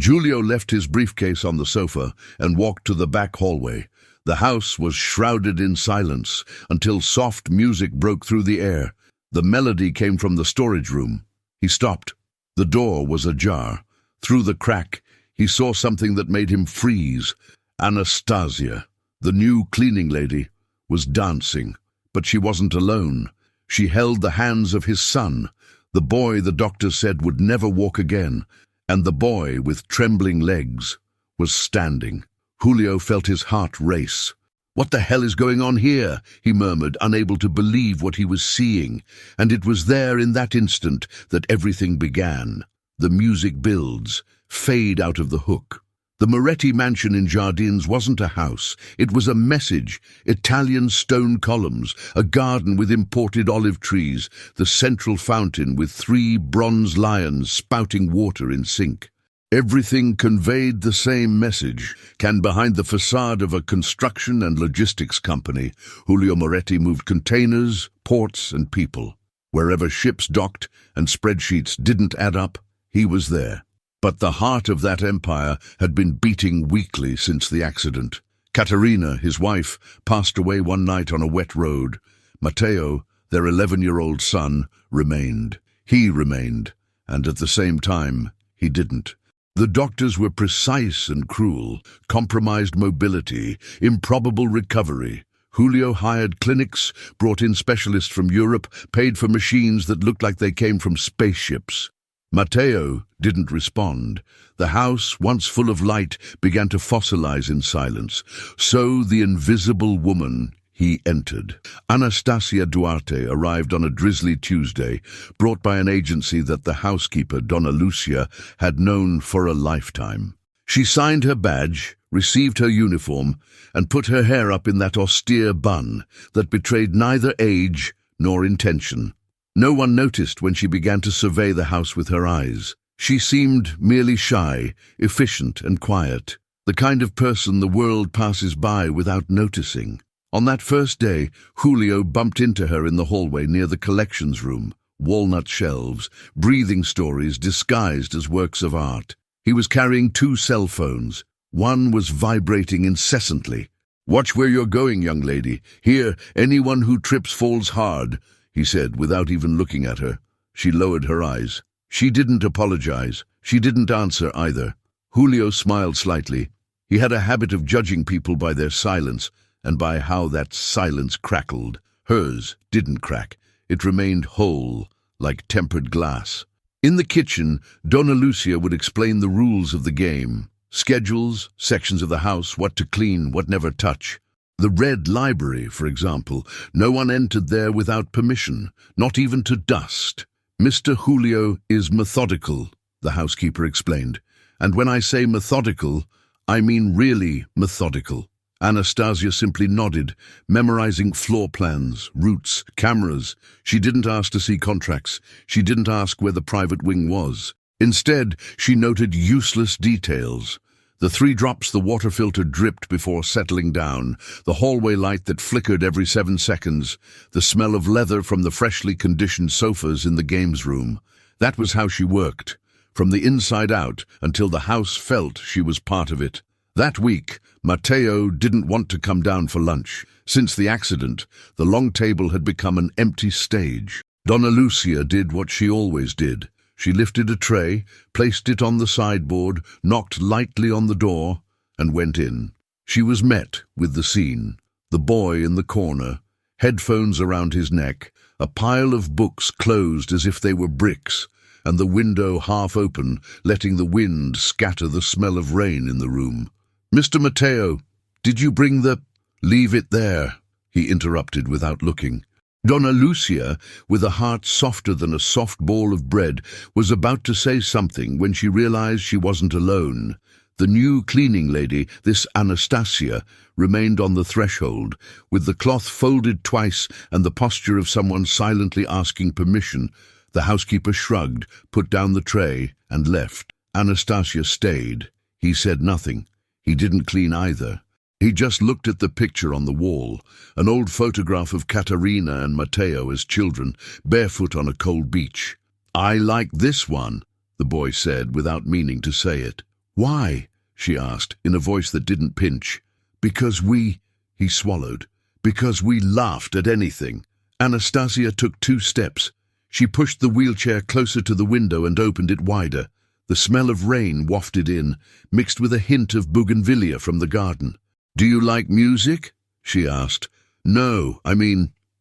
Giulio left his briefcase on the sofa and walked to the back hallway. The house was shrouded in silence until soft music broke through the air. The melody came from the storage room. He stopped. The door was ajar. Through the crack, he saw something that made him freeze. Anastasia, the new cleaning lady, was dancing, but she wasn't alone. She held the hands of his son, the boy the doctor said would never walk again, and the boy, with trembling legs, was standing. Julio felt his heart race. "What the hell is going on here?" he murmured, unable to believe what he was seeing. And it was there in that instant that everything began. The music builds, fade out of the hook. The Moretti mansion in Jardins wasn't a house. It was a message. Italian stone columns, a garden with imported olive trees, the central fountain with 3 bronze lions spouting water in sync. Everything conveyed the same message. Can behind the facade of a construction and logistics company, Julio Moretti moved containers, ports, and people. Wherever ships docked and spreadsheets didn't add up, he was there. But the heart of that empire had been beating weakly since the accident. Caterina, his wife, passed away one night on a wet road. Matteo, their 11-year-old son, remained. He remained, and at the same time, he didn't. The doctors were precise and cruel, compromised mobility, improbable recovery. Julio hired clinics, brought in specialists from Europe, paid for machines that looked like they came from spaceships. Matteo didn't respond. The house, once full of light, began to fossilize in silence. So the invisible woman he entered. Anastasia Duarte arrived on a drizzly Tuesday, brought by an agency that the housekeeper, Donna Lucia, had known for a lifetime. She signed her badge, received her uniform, and put her hair up in that austere bun that betrayed neither age nor intention. No one noticed when she began to survey the house with her eyes. She seemed merely shy, efficient and quiet, the kind of person the world passes by without noticing. On that first day, Julio bumped into her in the hallway near the collections room, walnut shelves, breathing stories disguised as works of art. He was carrying 2 cell phones. One was vibrating incessantly. "Watch where you're going, young lady. Here, anyone who trips falls hard," he said without even looking at her. She lowered her eyes. She didn't apologize. She didn't answer either. Julio smiled slightly. He had a habit of judging people by their silence and by how that silence crackled. Hers didn't crack. It remained whole, like tempered glass. In the kitchen, Donna Lucia would explain the rules of the game. Schedules, sections of the house, what to clean, what never touch. The Red Library, for example, no one entered there without permission, not even to dust. "Mr. Julio is methodical," the housekeeper explained. "And when I say methodical, I mean really methodical." Anastasia simply nodded, memorizing floor plans, routes, cameras. She didn't ask to see contracts. She didn't ask where the private wing was. Instead, she noted useless details. The 3 drops the water filter dripped before settling down, the hallway light that flickered every 7 seconds, the smell of leather from the freshly conditioned sofas in the games room. That was how she worked, from the inside out, until the house felt she was part of it. That week, Matteo didn't want to come down for lunch. Since the accident, the long table had become an empty stage. Donna Lucia did what she always did. She lifted a tray, placed it on the sideboard, knocked lightly on the door, and went in. She was met with the scene. The boy in the corner, headphones around his neck, a pile of books closed as if they were bricks, and the window half open, letting the wind scatter the smell of rain in the room. "Mr. Matteo, did you bring the—" "Leave it there," he interrupted without looking. Donna Lucia, with a heart softer than a soft ball of bread, was about to say something when she realized she wasn't alone. The new cleaning lady, this Anastasia, remained on the threshold, with the cloth folded twice and the posture of someone silently asking permission. The housekeeper shrugged, put down the tray, and left. Anastasia stayed. He said nothing. He didn't clean either. He just looked at the picture on the wall, an old photograph of Caterina and Matteo as children, barefoot on a cold beach. "I like this one," the boy said without meaning to say it. Why? She asked, in a voice that didn't pinch. Because he swallowed. Because we laughed at anything. Anastasia took 2 steps. She pushed the wheelchair closer to the window and opened it wider. The smell of rain wafted in, mixed with a hint of bougainvillea from the garden. Do you like music? She asked. No,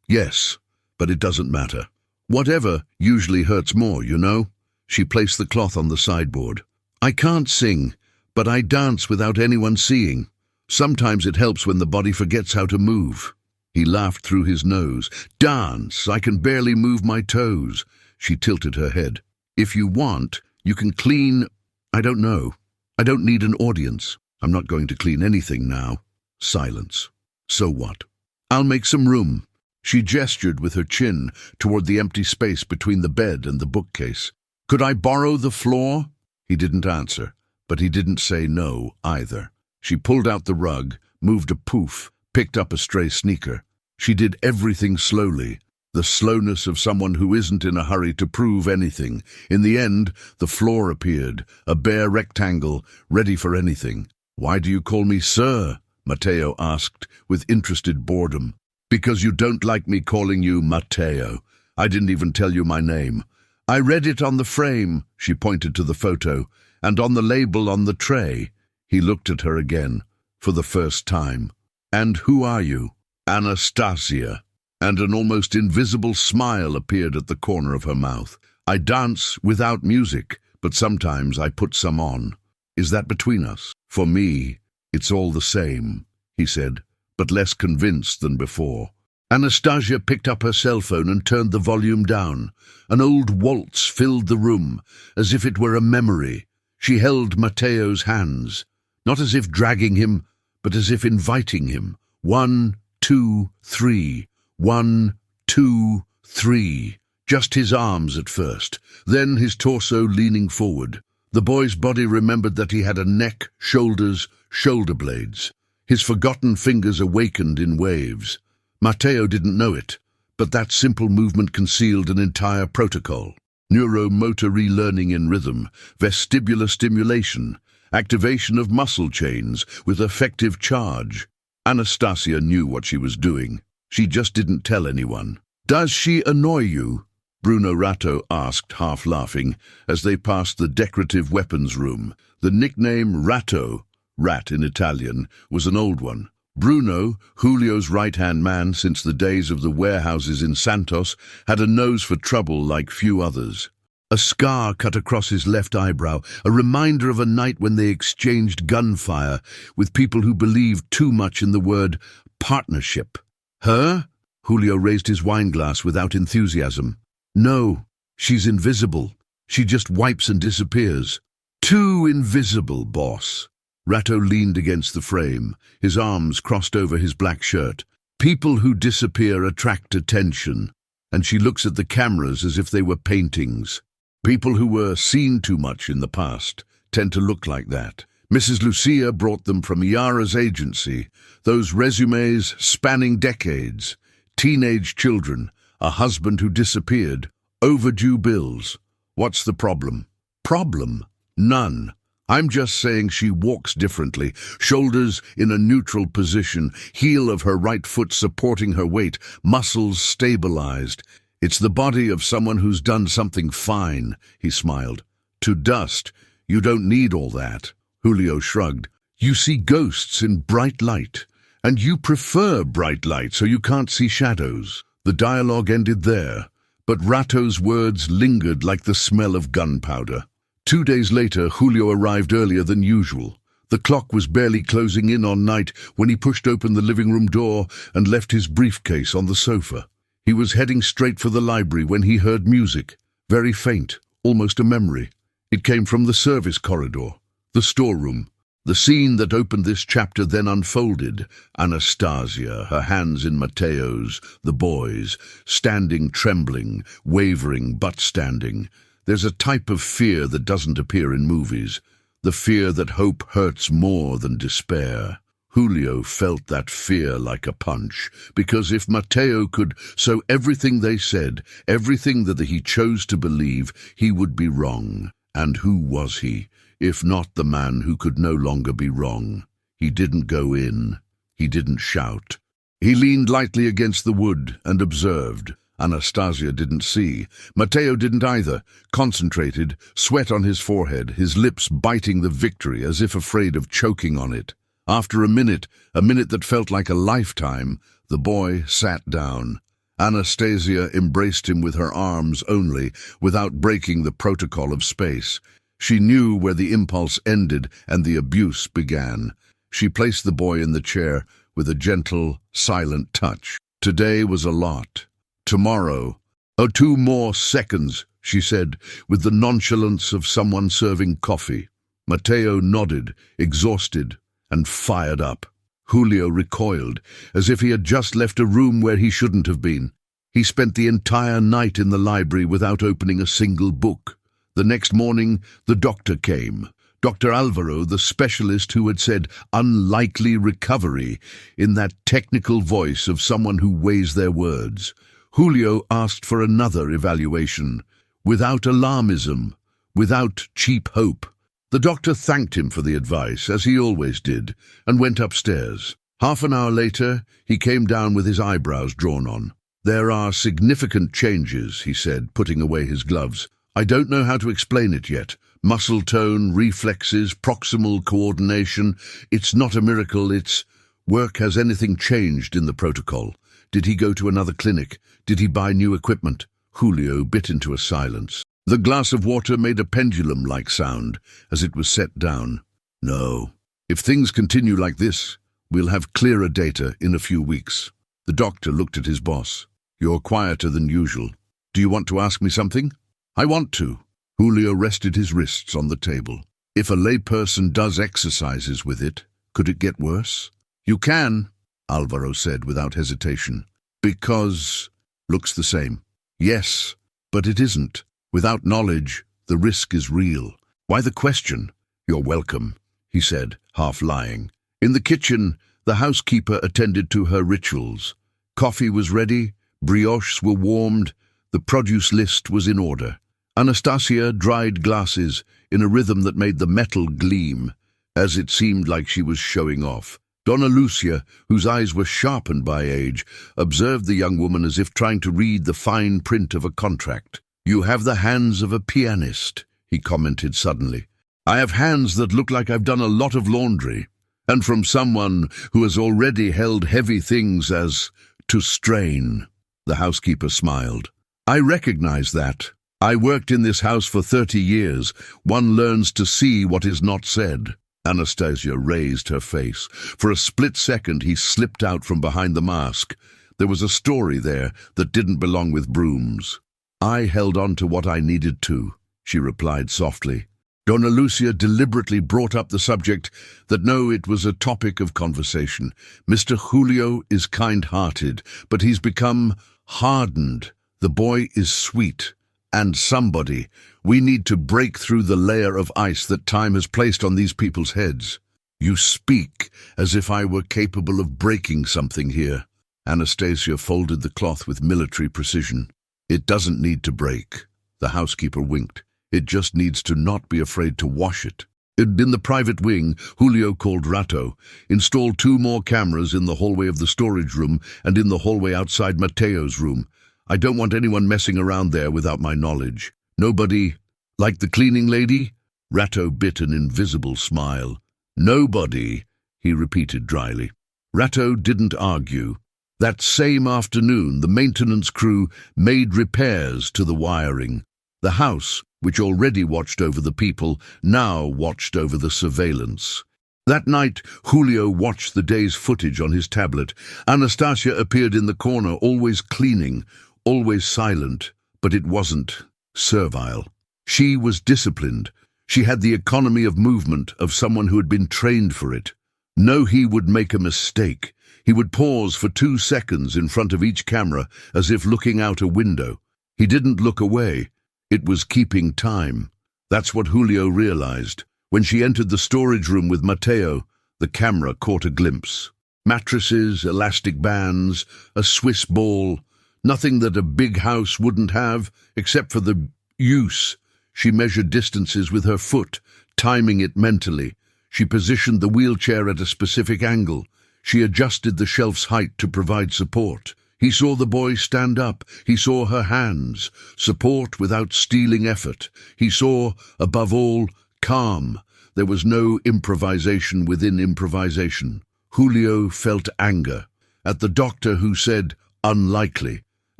yes, but it doesn't matter. Whatever usually hurts more, you know? She placed the cloth on the sideboard. I can't sing, but I dance without anyone seeing. Sometimes it helps when the body forgets how to move. He laughed through his nose. Dance, I can barely move my toes. She tilted her head. If you want, you can clean... I don't know. I don't need an audience. I'm not going to clean anything now. Silence. So what? I'll make some room. She gestured with her chin toward the empty space between the bed and the bookcase. Could I borrow the floor? He didn't answer, but he didn't say no either. She pulled out the rug, moved a poof, picked up a stray sneaker. She did everything slowly, the slowness of someone who isn't in a hurry to prove anything. In the end, the floor appeared, a bare rectangle, ready for anything. Why do you call me sir? Matteo asked, with interested boredom. Because you don't like me calling you Matteo. I didn't even tell you my name. I read it on the frame, she pointed to the photo, and on the label on the tray. He looked at her again, for the first time. And who are you? Anastasia. And an almost invisible smile appeared at the corner of her mouth. I dance without music, but sometimes I put some on. Is that between us? For me, it's all the same, he said, but less convinced than before. Anastasia picked up her cell phone and turned the volume down. An old waltz filled the room, as if it were a memory. She held Matteo's hands, not as if dragging him, but as if inviting him. 1, 2, 3. 1, 2, 3. Just his arms at first, then his torso leaning forward. The boy's body remembered that he had a neck, shoulders, shoulder blades. His forgotten fingers awakened in waves. Matteo didn't know it, but that simple movement concealed an entire protocol. Neuromotor relearning in rhythm, vestibular stimulation, activation of muscle chains with effective charge. Anastasia knew what she was doing. She just didn't tell anyone. Does she annoy you? Bruno Ratto asked, half laughing, as they passed the decorative weapons room. The nickname Ratto, rat in Italian, was an old one. Bruno, Julio's right-hand man since the days of the warehouses in Santos, had a nose for trouble like few others. A scar cut across his left eyebrow, a reminder of a night when they exchanged gunfire with people who believed too much in the word partnership. Her? Julio raised his wineglass without enthusiasm. No, she's invisible. She just wipes and disappears. Too invisible, boss. Ratto leaned against the frame, his arms crossed over his black shirt. People who disappear attract attention, and she looks at the cameras as if they were paintings. People who were seen too much in the past tend to look like that. Mrs. Lucia brought them from Yara's agency, those resumes spanning decades, teenage children, a husband who disappeared, overdue bills. What's the problem? Problem? None. I'm just saying she walks differently, shoulders in a neutral position, heel of her right foot supporting her weight, muscles stabilized. It's the body of someone who's done something fine, he smiled. To dust, you don't need all that. Julio shrugged. You see ghosts in bright light, and you prefer bright light so you can't see shadows. The dialogue ended there, but Ratto's words lingered like the smell of gunpowder. 2 days later, Julio arrived earlier than usual. The clock was barely closing in on night when he pushed open the living room door and left his briefcase on the sofa. He was heading straight for the library when he heard music, very faint, almost a memory. It came from the service corridor, the storeroom. The scene that opened this chapter then unfolded. Anastasia, her hands in Matteo's, the boys, standing, trembling, wavering but standing. There's a type of fear that doesn't appear in movies, the fear that hope hurts more than despair. Julio felt that fear like a punch, because if Matteo could, so everything they said, everything that he chose to believe, he would be wrong. And who was he? if not the man who could no longer be wrong. He didn't go in. He didn't shout. He leaned lightly against the wood and observed. Anastasia didn't see. Matteo didn't either. Concentrated, sweat on his forehead, his lips biting the victory as if afraid of choking on it. After a minute that felt like a lifetime, the boy sat down. Anastasia embraced him with her arms only, without breaking the protocol of space. She knew where the impulse ended and the abuse began. She placed the boy in the chair with a gentle, silent touch. Today was a lot. Tomorrow. Oh, 2 more seconds, she said, with the nonchalance of someone serving coffee. Matteo nodded, exhausted, and fired up. Julio recoiled, as if he had just left a room where he shouldn't have been. He spent the entire night in the library without opening a single book. The next morning, the doctor came. Dr. Alvaro, the specialist who had said unlikely recovery in that technical voice of someone who weighs their words. Julio asked for another evaluation, without alarmism, without cheap hope. The doctor thanked him for the advice, as he always did, and went upstairs. Half an hour later, he came down with his eyebrows drawn on. "There are significant changes," he said, putting away his gloves. "I don't know how to explain it yet. Muscle tone, reflexes, proximal coordination. It's not a miracle, it's work. Has anything changed in the protocol? Did he go to another clinic? Did he buy new equipment?" Julio bit into a silence. The glass of water made a pendulum-like sound as it was set down. "No. If things continue like this, we'll have clearer data in a few weeks." The doctor looked at his boss. "You're quieter than usual. Do you want to ask me something?" "I want to." Julio rested his wrists on the table. "If a layperson does exercises with it, could it get worse?" "You can," Alvaro said without hesitation. "Because looks the same." "Yes, but it isn't. Without knowledge, the risk is real." "Why the question?" "You're welcome," he said, half lying. In the kitchen, the housekeeper attended to her rituals. Coffee was ready, brioches were warmed, the produce list was in order. Anastasia dried glasses in a rhythm that made the metal gleam, as it seemed like she was showing off. Donna Lucia, whose eyes were sharpened by age, observed the young woman as if trying to read the fine print of a contract. "You have the hands of a pianist," he commented suddenly. "I have hands that look like I've done a lot of laundry, and from someone who has already held heavy things as to strain." The housekeeper smiled. "I recognize that. I worked in this house for 30 years. One learns to see what is not said." Anastasia raised her face. For a split second, he slipped out from behind the mask. There was a story there that didn't belong with brooms. "I held on to what I needed to," she replied softly. Donna Lucia deliberately brought up the subject that no, it was a topic of conversation. "Mr. Julio is kind-hearted, but he's become hardened. The boy is sweet. And somebody, we need to break through the layer of ice that time has placed on these people's heads." "You speak as if I were capable of breaking something here." Anastasia folded the cloth with military precision. "It doesn't need to break." The housekeeper winked. "It just needs to not be afraid to wash it." In the private wing, Julio called Ratto, installed 2 more cameras in the hallway of the storage room and in the hallway outside Matteo's room. "I don't want anyone messing around there without my knowledge. Nobody, like the cleaning lady?" Ratto bit an invisible smile. "Nobody," he repeated dryly. Ratto didn't argue. That same afternoon, the maintenance crew made repairs to the wiring. The house, which already watched over the people, now watched over the surveillance. That night, Julio watched the day's footage on his tablet. Anastasia appeared in the corner, always cleaning, always silent, but it wasn't servile. She was disciplined. She had the economy of movement of someone who had been trained for it. No, he would make a mistake. He would pause for 2 seconds in front of each camera, as if looking out a window. He didn't look away. It was keeping time. That's what Julio realized. When she entered the storage room with Matteo, the camera caught a glimpse. Mattresses, elastic bands, a Swiss ball. Nothing that a big house wouldn't have, except for the use. She measured distances with her foot, timing it mentally. She positioned the wheelchair at a specific angle. She adjusted the shelf's height to provide support. He saw the boy stand up. He saw her hands. Support without stealing effort. He saw, above all, calm. There was no improvisation within improvisation. Julio felt anger. At the doctor who said, unlikely.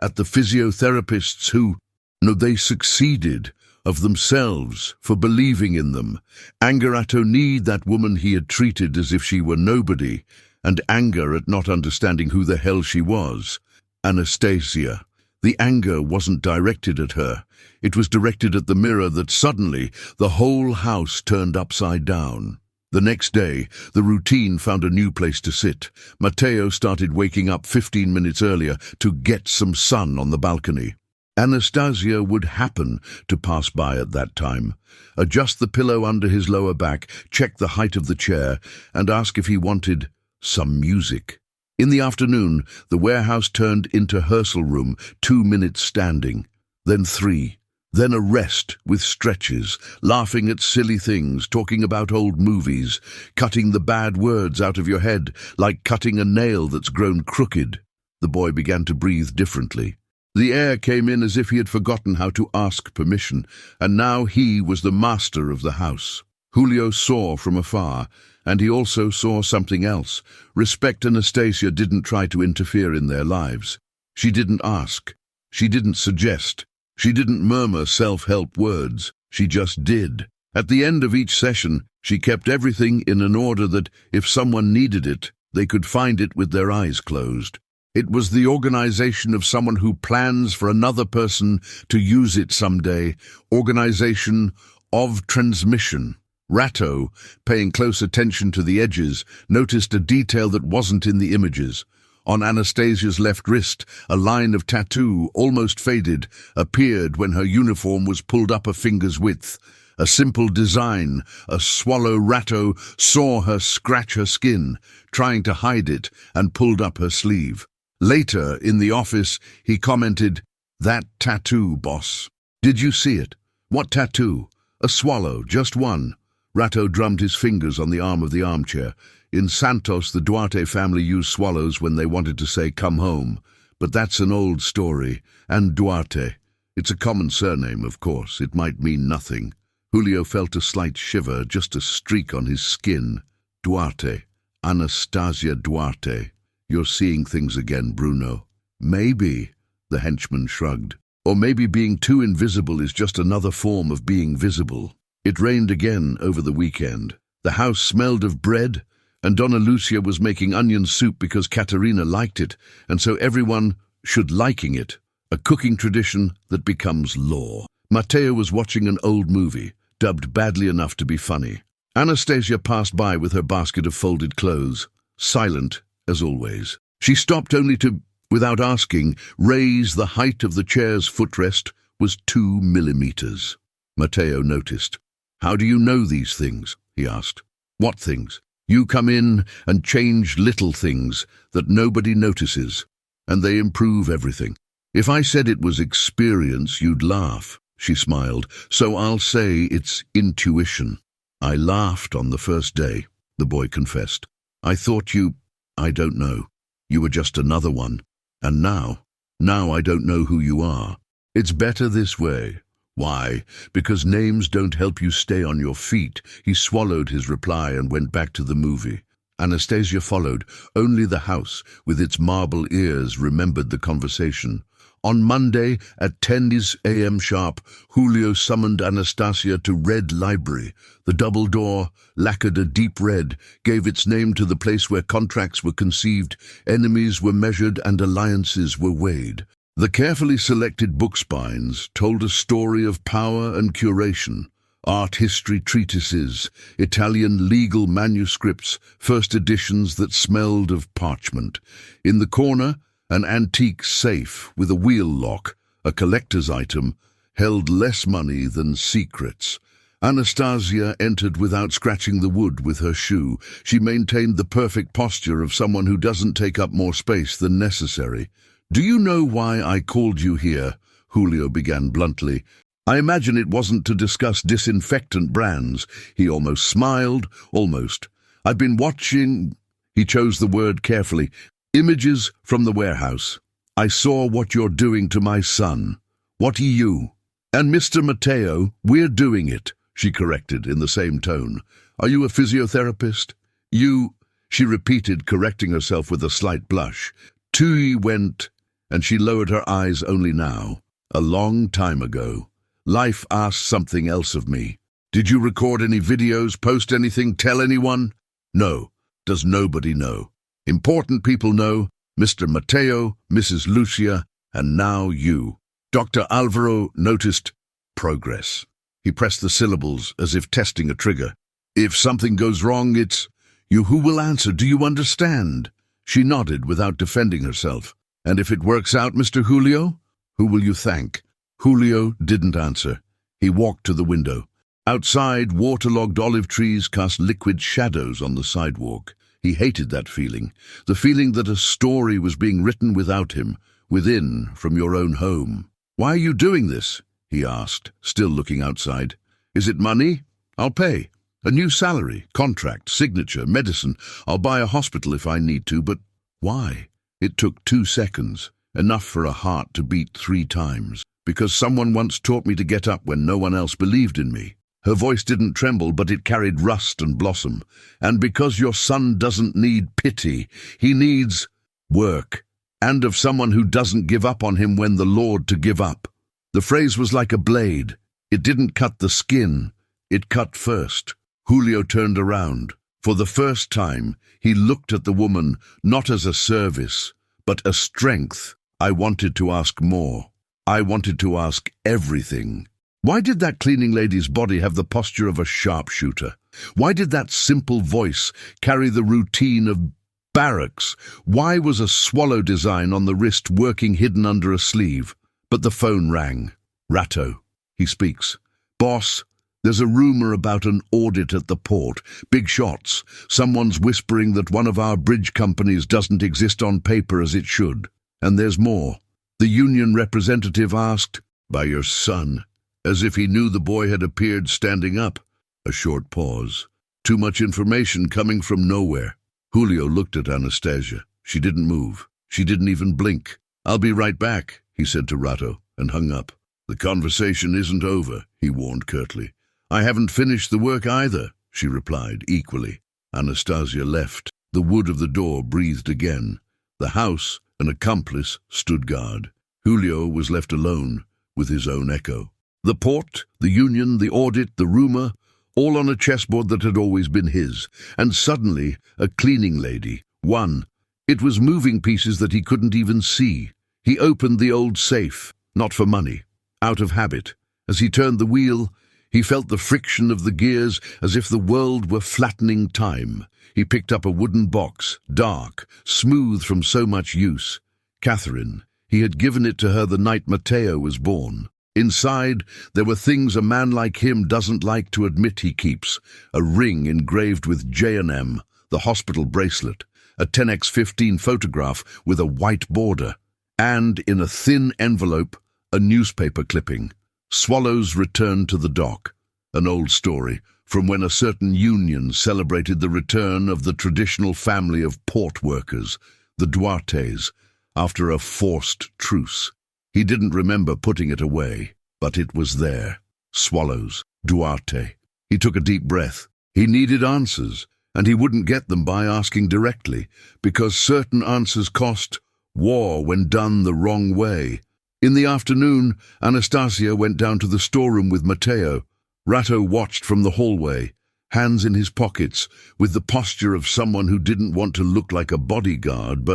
At the physiotherapists who, no, they succeeded. Of themselves, for believing in them. Anger at Onid, that woman he had treated as if she were nobody, and anger at not understanding who the hell she was. Anastasia. The anger wasn't directed at her. It was directed at the mirror that suddenly the whole house turned upside down. The next day, the routine found a new place to sit. Mateo started waking up 15 minutes earlier to get some sun on the balcony. Anastasia would happen to pass by at that time, adjust the pillow under his lower back, check the height of the chair, and ask if he wanted some music. In the afternoon, the warehouse turned into rehearsal room, 2 minutes standing, then 3, then a rest with stretches, laughing at silly things, talking about old movies, cutting the bad words out of your head, like cutting a nail that's grown crooked. The boy began to breathe differently. The air came in as if he had forgotten how to ask permission, and now he was the master of the house. Julio saw from afar, and he also saw something else. Respect Anastasia didn't try to interfere in their lives. She didn't ask. She didn't suggest. She didn't murmur self-help words. She just did. At the end of each session, she kept everything in an order that, if someone needed it, they could find it with their eyes closed. It was the organization of someone who plans for another person to use it someday. Organization of transmission. Ratto, paying close attention to the edges, noticed a detail that wasn't in the images. On Anastasia's left wrist, a line of tattoo, almost faded, appeared when her uniform was pulled up a finger's width. A simple design. A swallow Ratto saw her scratch her skin, trying to hide it, and pulled up her sleeve. Later, in the office, he commented, "That tattoo, boss. Did you see it? What tattoo? A swallow, just one." Ratto drummed his fingers on the arm of the armchair. In Santos, the Duarte family used swallows when they wanted to say, "Come home." But that's an old story. And Duarte. It's a common surname, of course. It might mean nothing. Julio felt a slight shiver, just a streak on his skin. Duarte. Anastasia Duarte. You're seeing things again, Bruno. Maybe, the henchman shrugged. Or maybe being too invisible is just another form of being visible. It rained again over the weekend. The house smelled of bread, and Donna Lucia was making onion soup because Caterina liked it, and so everyone should liking it. A cooking tradition that becomes law. Mateo was watching an old movie, dubbed badly enough to be funny. Anastasia passed by with her basket of folded clothes, silent as always. She stopped only to, without asking, raise the height of the chair's footrest was 2 millimeters. Mateo noticed. "How do you know these things?" he asked. "What things?" "You come in and change little things that nobody notices, and they improve everything. If I said it was experience, you'd laugh." She smiled. "So I'll say it's intuition." "I laughed on the first day," the boy confessed. "I thought I don't know. You were just another one. And now I don't know who you are. It's better this way." "Why?" "Because names don't help you stay on your feet." He swallowed his reply and went back to the movie. Anastasia followed. Only the house, with its marble ears, remembered the conversation. On Monday, at 10 a.m. sharp, Julio summoned Anastasia to Red Library. The double door, lacquered a deep red, gave its name to the place where contracts were conceived, enemies were measured, and alliances were weighed. The carefully selected book spines told a story of power and curation. Art history treatises, Italian legal manuscripts, first editions that smelled of parchment. In the corner, an antique safe with a wheel lock, a collector's item, held less money than secrets. Anastasia entered without scratching the wood with her shoe. She maintained the perfect posture of someone who doesn't take up more space than necessary. "Do you know why I called you here?" Julio began bluntly. I imagine it wasn't to discuss disinfectant brands. He almost smiled, almost. I've been watching, he chose the word carefully, images from the warehouse. I saw what you're doing to my son. What are you? And Mr. Matteo, we're doing it, she corrected in the same tone. Are you a physiotherapist? You, she repeated, correcting herself with a slight blush. Tui went, and she lowered her eyes only now. A long time ago. Life asked something else of me. Did you record any videos, post anything, tell anyone? No. Does nobody know? Important people know. Mr. Matteo, Mrs. Lucia, and now you. Dr. Alvaro noticed progress. He pressed the syllables as if testing a trigger. If something goes wrong, it's you who will answer. Do you understand? She nodded without defending herself. And if it works out, Mr. Julio, who will you thank? Julio didn't answer. He walked to the window. Outside, waterlogged olive trees cast liquid shadows on the sidewalk. He hated that feeling, the feeling that a story was being written without him, within, from your own home. Why are you doing this? He asked, still looking outside. Is it money? I'll pay. A new salary, contract, signature, medicine. I'll buy a hospital if I need to, but why? It took 2 seconds, enough for a heart to beat 3 times. Because someone once taught me to get up when no one else believed in me. Her voice didn't tremble, but it carried rust and blossom. And because your son doesn't need pity, he needs work, and of someone who doesn't give up on him when the Lord to give up. The phrase was like a blade. It didn't cut the skin, it cut first. Julio turned around. For the first time, he looked at the woman not as a service, but a strength. I wanted to ask more. I wanted to ask everything. Why did that cleaning lady's body have the posture of a sharpshooter? Why did that simple voice carry the routine of barracks? Why was a swallow design on the wrist working hidden under a sleeve? But the phone rang. Ratto. He speaks. Boss, there's a rumor about an audit at the port. Big shots. Someone's whispering that one of our bridge companies doesn't exist on paper as it should. And there's more. The union representative asked, by your son, as if he knew the boy had appeared standing up. A short pause. Too much information coming from nowhere. Julio looked at Anastasia. She didn't move. She didn't even blink. I'll be right back, he said to Ratto, and hung up. The conversation isn't over, he warned curtly. I haven't finished the work either, she replied, equally. Anastasia left. The wood of the door breathed again. The house, an accomplice, stood guard. Julio was left alone with his own echo. The port, the union, the audit, the rumor, all on a chessboard that had always been his. And suddenly, a cleaning lady. One. It was moving pieces that he couldn't even see. He opened the old safe, not for money, out of habit. As he turned the wheel, he felt the friction of the gears as if the world were flattening time. He picked up a wooden box, dark, smooth from so much use. Catherine. He had given it to her the night Matteo was born. Inside, there were things a man like him doesn't like to admit he keeps. A ring engraved with J&M, the hospital bracelet, a 10x15 photograph with a white border, and, in a thin envelope, a newspaper clipping. Swallows returned to the dock. An old story, from when a certain union celebrated the return of the traditional family of port workers, the Duartes, after a forced truce. He didn't remember putting it away, but it was there. Swallows, Duarte. He took a deep breath. He needed answers, and he wouldn't get them by asking directly, because certain answers cost war when done the wrong way. In the afternoon, Anastasia went down to the storeroom with Matteo. Ratto watched from the hallway, hands in his pockets, with the posture of someone who didn't want to look like a bodyguard,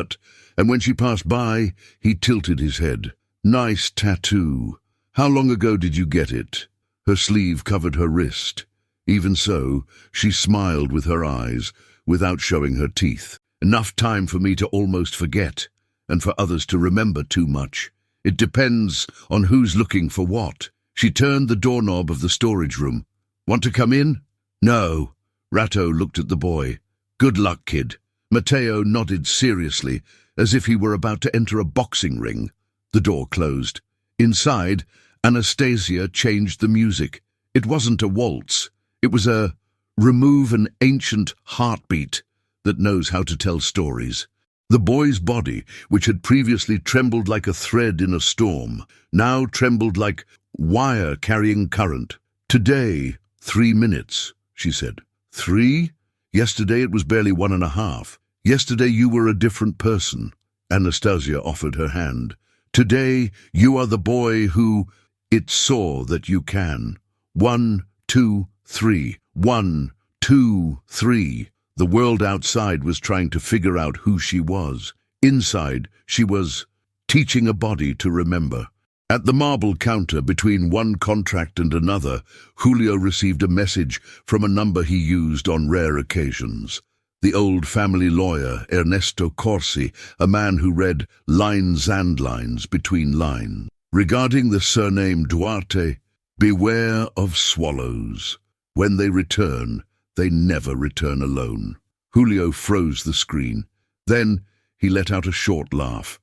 and when she passed by, he tilted his head. Nice tattoo. How long ago did you get it? Her sleeve covered her wrist. Even so, she smiled with her eyes, without showing her teeth. Enough time for me to almost forget, and for others to remember too much. It depends on who's looking for what. She turned the doorknob of the storage room. Want to come in? No. Ratto looked at the boy. Good luck, kid. Matteo nodded seriously, as if he were about to enter a boxing ring. The door closed. Inside, Anastasia changed the music. It wasn't a waltz. It was a remove an ancient heartbeat that knows how to tell stories. The boy's body, which had previously trembled like a thread in a storm, now trembled like wire carrying current. "Today, 3 minutes," she said. "3? Yesterday it was barely 1.5. Yesterday you were a different person." Anastasia offered her hand. "Today you are the boy who it saw that you can. 1, 2, 3. 1, 2, 3. The world outside was trying to figure out who she was. Inside, she was teaching a body to remember. At the marble counter between one contract and another, Julio received a message from a number he used on rare occasions. The old family lawyer, Ernesto Corsi, a man who read lines and lines between lines. Regarding the surname Duarte, beware of swallows. When they return, they never return alone. Julio froze the screen. Then he let out a short laugh.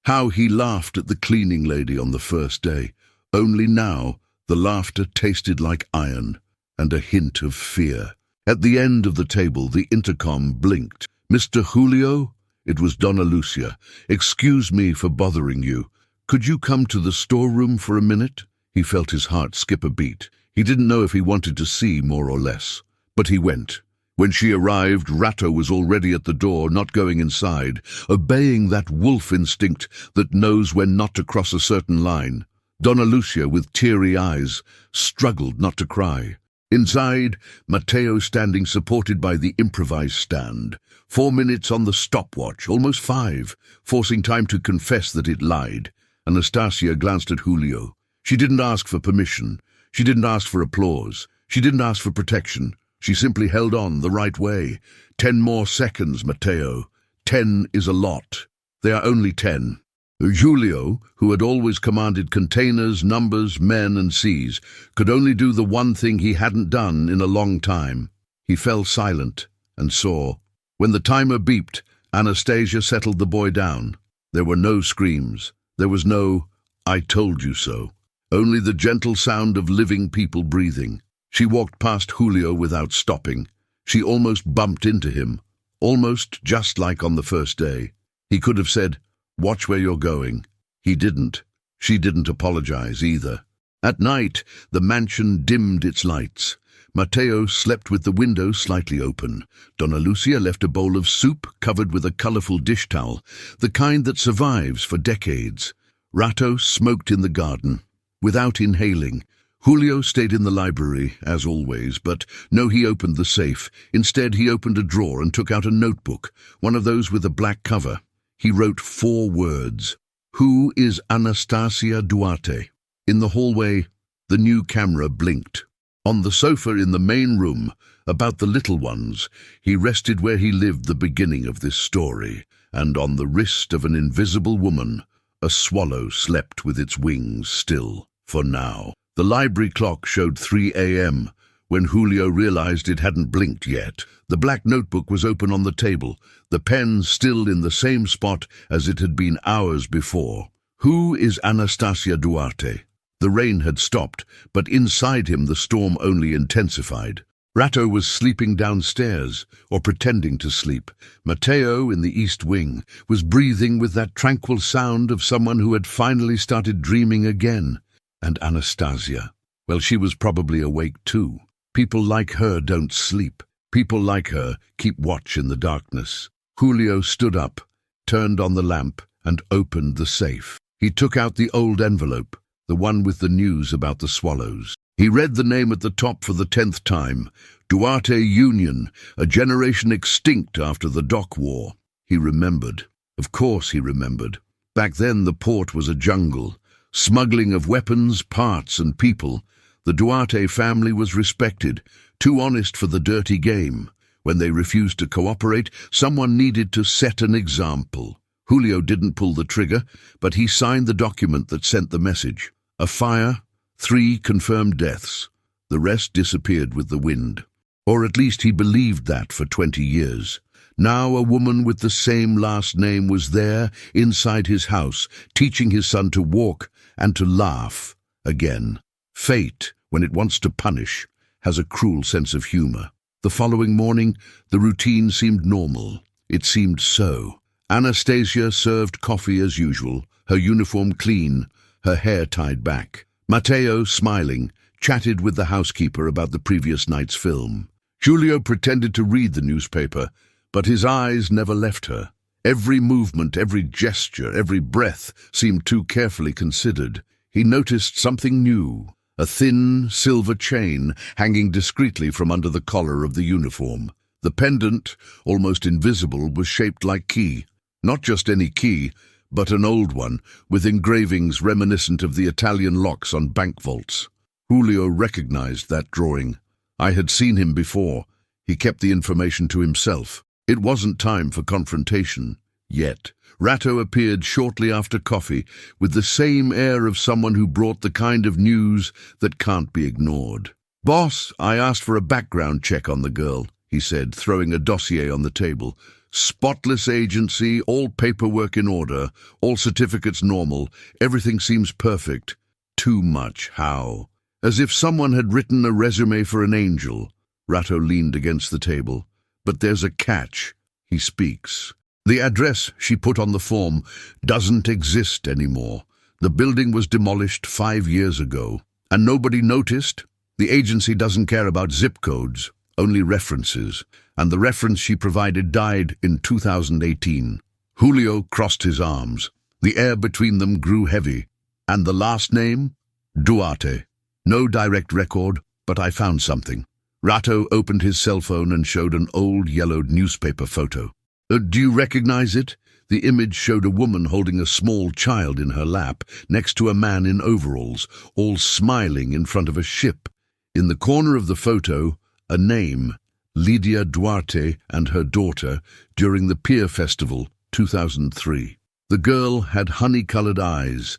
How he laughed at the cleaning lady on the first day. Only now the laughter tasted like iron and a hint of fear. At the end of the table, the intercom blinked. "Mr. Julio?" It was Donna Lucia. "Excuse me for bothering you. Could you come to the storeroom for a minute?" He felt his heart skip a beat. He didn't know if he wanted to see more or less. But he went. When she arrived, Ratto was already at the door, not going inside, obeying that wolf instinct that knows when not to cross a certain line. Donna Lucia, with teary eyes, struggled not to cry. Inside, Matteo standing supported by the improvised stand. 4 minutes on the stopwatch, almost 5, forcing time to confess that it lied. Anastasia glanced at Julio. She didn't ask for permission. She didn't ask for applause. She didn't ask for protection. She simply held on the right way. 10 more seconds, Matteo. 10 is a lot. They are only 10. Julio, who had always commanded containers, numbers, men and seas, could only do the one thing he hadn't done in a long time. He fell silent and saw. When the timer beeped, Anastasia settled the boy down. There were no screams. There was no, "I told you so." Only the gentle sound of living people breathing. She walked past Julio without stopping. She almost bumped into him, almost just like on the first day. He could have said, "Watch where you're going." He didn't. She didn't apologize either. At night, the mansion dimmed its lights. Matteo slept with the window slightly open. Donna Lucia left a bowl of soup covered with a colorful dish towel, the kind that survives for decades. Ratto smoked in the garden, without inhaling. Julio stayed in the library, as always, but no, he opened the safe. Instead, he opened a drawer and took out a notebook, one of those with a black cover. He wrote 4 words. "Who is Anastasia Duarte?" In the hallway, the new camera blinked. On the sofa in the main room, about the little ones, he rested where he lived the beginning of this story, and on the wrist of an invisible woman, a swallow slept with its wings still, for now. The library clock showed 3 a.m. when Julio realized it hadn't blinked yet. The black notebook was open on the table, the pen still in the same spot as it had been hours before. Who is Anastasia Duarte? The rain had stopped, but inside him the storm only intensified. Ratto was sleeping downstairs, or pretending to sleep. Matteo, in the east wing, was breathing with that tranquil sound of someone who had finally started dreaming again. And Anastasia, well, she was probably awake too. People like her don't sleep. People like her keep watch in the darkness. Julio stood up, turned on the lamp, and opened the safe. He took out the old envelope, the one with the news about the swallows. He read the name at the top for the 10th time. Duarte Union, a generation extinct after the Dock War. He remembered. Of course he remembered. Back then the port was a jungle. Smuggling of weapons, parts and people. The Duarte family was respected, too honest for the dirty game. When they refused to cooperate, someone needed to set an example. Julio didn't pull the trigger, but he signed the document that sent the message. A fire, 3 confirmed deaths. The rest disappeared with the wind. Or at least he believed that for 20 years. Now a woman with the same last name was there, inside his house, teaching his son to walk and to laugh again. Fate, when it wants to punish, has a cruel sense of humor. The following morning, the routine seemed normal. It seemed so. Anastasia served coffee as usual, her uniform clean, her hair tied back. Matteo, smiling, chatted with the housekeeper about the previous night's film. Giulio pretended to read the newspaper, but his eyes never left her. Every movement, every gesture, every breath seemed too carefully considered. He noticed something new, a thin silver chain hanging discreetly from under the collar of the uniform. The pendant, almost invisible, was shaped like key. Not just any key, but an old one, with engravings reminiscent of the Italian locks on bank vaults. Giulio recognized that drawing. I had seen him before. He kept the information to himself. It wasn't time for confrontation, yet. Ratto appeared shortly after coffee, with the same air of someone who brought the kind of news that can't be ignored. "Boss, I asked for a background check on the girl," he said, throwing a dossier on the table. "Spotless agency, all paperwork in order, all certificates normal, everything seems perfect. Too much, how? As if someone had written a resume for an angel." Ratto leaned against the table. "But there's a catch," he speaks. "The address she put on the form doesn't exist anymore. The building was demolished 5 years ago. And nobody noticed? The agency doesn't care about zip codes, only references. And the reference she provided died in 2018. Giulio crossed his arms. The air between them grew heavy. "And the last name? Duarte. No direct record, but I found something." Ratto opened his cell phone and showed an old yellowed newspaper photo. "Do you recognize it?" The image showed a woman holding a small child in her lap, next to a man in overalls, all smiling in front of a ship. In the corner of the photo, a name, Lydia Duarte and her daughter, during the Pier Festival, 2003. The girl had honey-colored eyes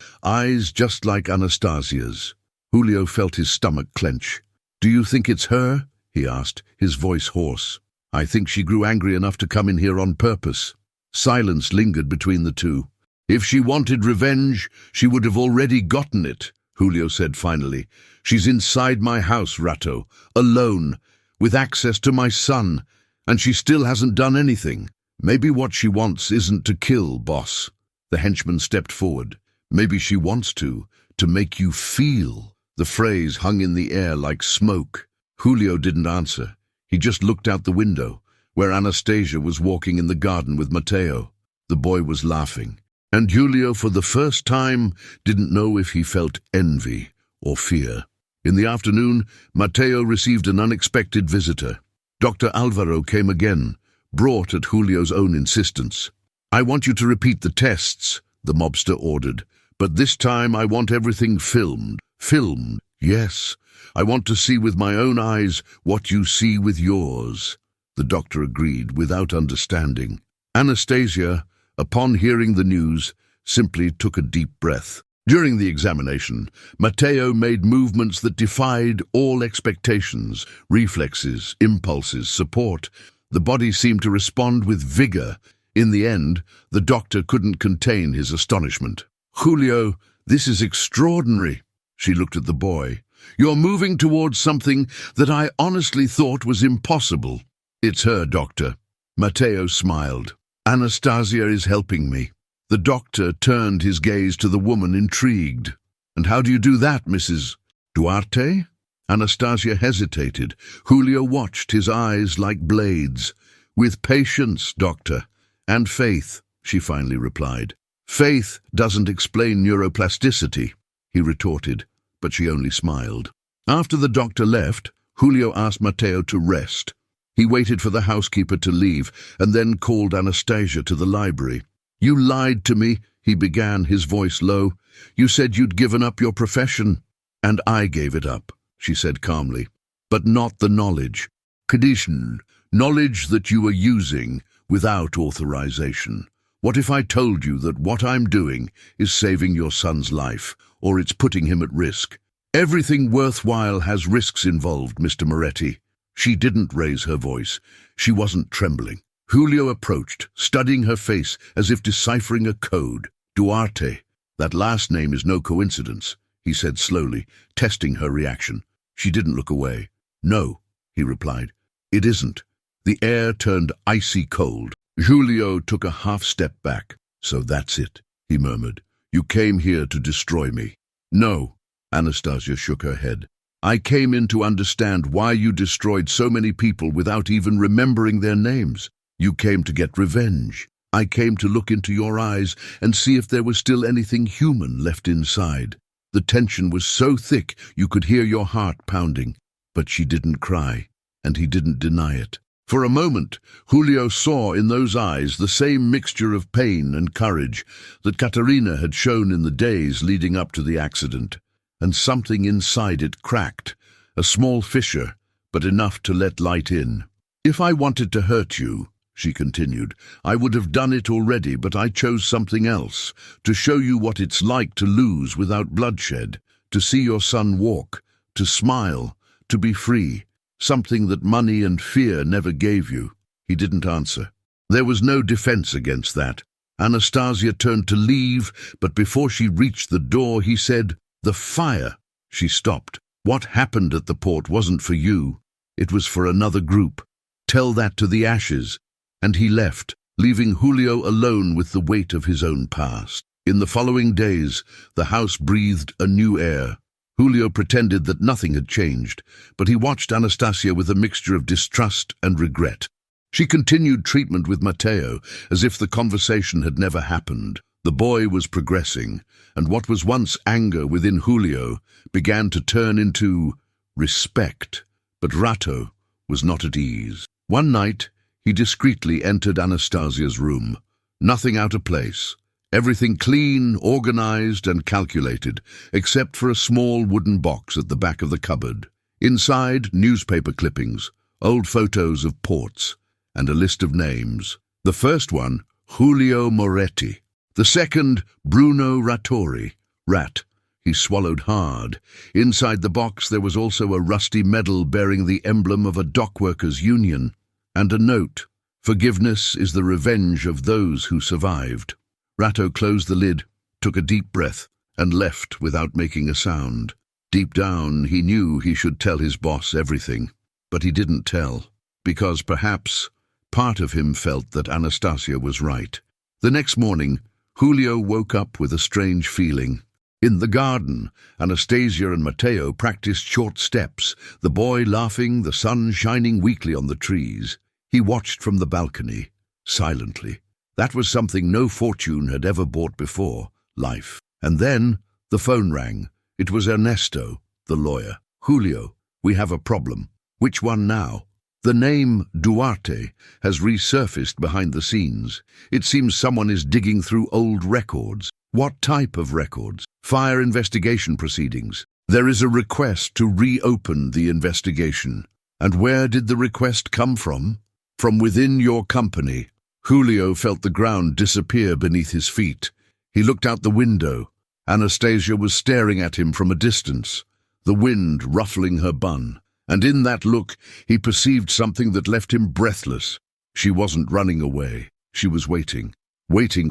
just like Anastasia's. Giulio felt his stomach clench. "Do you think it's her?" he asked, his voice hoarse. "I think she grew angry enough to come in here on purpose." Silence lingered between the two. "If she wanted revenge, she would have already gotten it," Giulio said finally. "She's inside my house, Ratto, alone, with access to my son, and she still hasn't done anything. Maybe what she wants isn't to kill, boss." The henchman stepped forward. "Maybe she wants to make you feel." The phrase hung in the air like smoke. Giulio didn't answer. He just looked out the window, where Anastasia was walking in the garden with Matteo. The boy was laughing, and Giulio, for the first time, didn't know if he felt envy or fear. In the afternoon, Matteo received an unexpected visitor. Dr. Alvaro came again, brought at Giulio's own insistence. "I want you to repeat the tests," the mobster ordered, "but this time I want everything filmed." "Filmed, yes. I want to see with my own eyes what you see with yours," the doctor agreed without understanding. Anastasia, upon hearing the news, simply took a deep breath. During the examination, Matteo made movements that defied all expectations, reflexes, impulses, support. The body seemed to respond with vigor. In the end, the doctor couldn't contain his astonishment. "Giulio, this is extraordinary." She looked at the boy. "You're moving towards something that I honestly thought was impossible." "It's her, doctor." Matteo smiled. "Anastasia is helping me." The doctor turned his gaze to the woman, intrigued. "And how do you do that, Mrs. Duarte?" Anastasia hesitated. Giulio watched, his eyes like blades. "With patience, doctor, and faith," she finally replied. "Faith doesn't explain neuroplasticity," he retorted, but she only smiled. After the doctor left, Giulio asked Matteo to rest. He waited for the housekeeper to leave and then called Anastasia to the library. "You lied to me," he began, his voice low. "You said you'd given up your profession." "And I gave it up," she said calmly. "But not the knowledge. Condition, knowledge that you were using without authorization. What if I told you that what I'm doing is saving your son's life, or it's putting him at risk? Everything worthwhile has risks involved, Mr. Moretti." She didn't raise her voice. She wasn't trembling. Julio approached, studying her face as if deciphering a code. Duarte. That last name is no coincidence, he said slowly, testing her reaction. She didn't look away. No, he replied. It isn't. The air turned icy cold. Julio took a half step back. So that's it, he murmured. You came here to destroy me. No, Anastasia shook her head. I came in to understand why you destroyed so many people without even remembering their names. You came to get revenge. I came to look into your eyes and see if there was still anything human left inside. The tension was so thick you could hear your heart pounding. But she didn't cry, and he didn't deny it. For a moment, Julio saw in those eyes the same mixture of pain and courage that Katerina had shown in the days leading up to the accident. And something inside it cracked, a small fissure, but enough to let light in. If I wanted to hurt you, she continued, I would have done it already, but I chose something else, to show you what it's like to lose without bloodshed, to see your son walk, to smile, to be free, something that money and fear never gave you. He didn't answer. There was no defense against that. Anastasia turned to leave, but before she reached the door, he said, The fire. She stopped. What happened at the port wasn't for you. It was for another group. Tell that to the ashes. And he left, leaving Julio alone with the weight of his own past. In the following days, the house breathed a new air. Julio pretended that nothing had changed, but he watched Anastasia with a mixture of distrust and regret. She continued treatment with Mateo, as if the conversation had never happened. The boy was progressing, and what was once anger within Julio began to turn into respect. But Rato was not at ease. One night, he discreetly entered Anastasia's room. Nothing out of place. Everything clean, organized, and calculated, except for a small wooden box at the back of the cupboard. Inside, newspaper clippings, old photos of ports, and a list of names. The first one, Julio Moretti. The second, Bruno Rattori. Rat. He swallowed hard. Inside the box there was also a rusty medal bearing the emblem of a dockworkers' union, and a note, Forgiveness is the revenge of those who survived. Ratto closed the lid, took a deep breath, and left without making a sound. Deep down, he knew he should tell his boss everything, but he didn't tell, because perhaps part of him felt that Anastasia was right. The next morning, Julio woke up with a strange feeling. In the garden, Anastasia and Mateo practiced short steps, the boy laughing, the sun shining weakly on the trees. He watched from the balcony, silently. That was something no fortune had ever bought before, life. And then the phone rang. It was Ernesto, the lawyer. Julio, we have a problem. Which one now? The name Duarte has resurfaced behind the scenes. It seems someone is digging through old records. What type of records? Fire investigation proceedings. There is a request to reopen the investigation. And where did the request come from? From within your company. Julio felt the ground disappear beneath his feet. He looked out the window. Anastasia was staring at him from a distance, the wind ruffling her bun. And in that look, he perceived something that left him breathless. She wasn't running away. She was waiting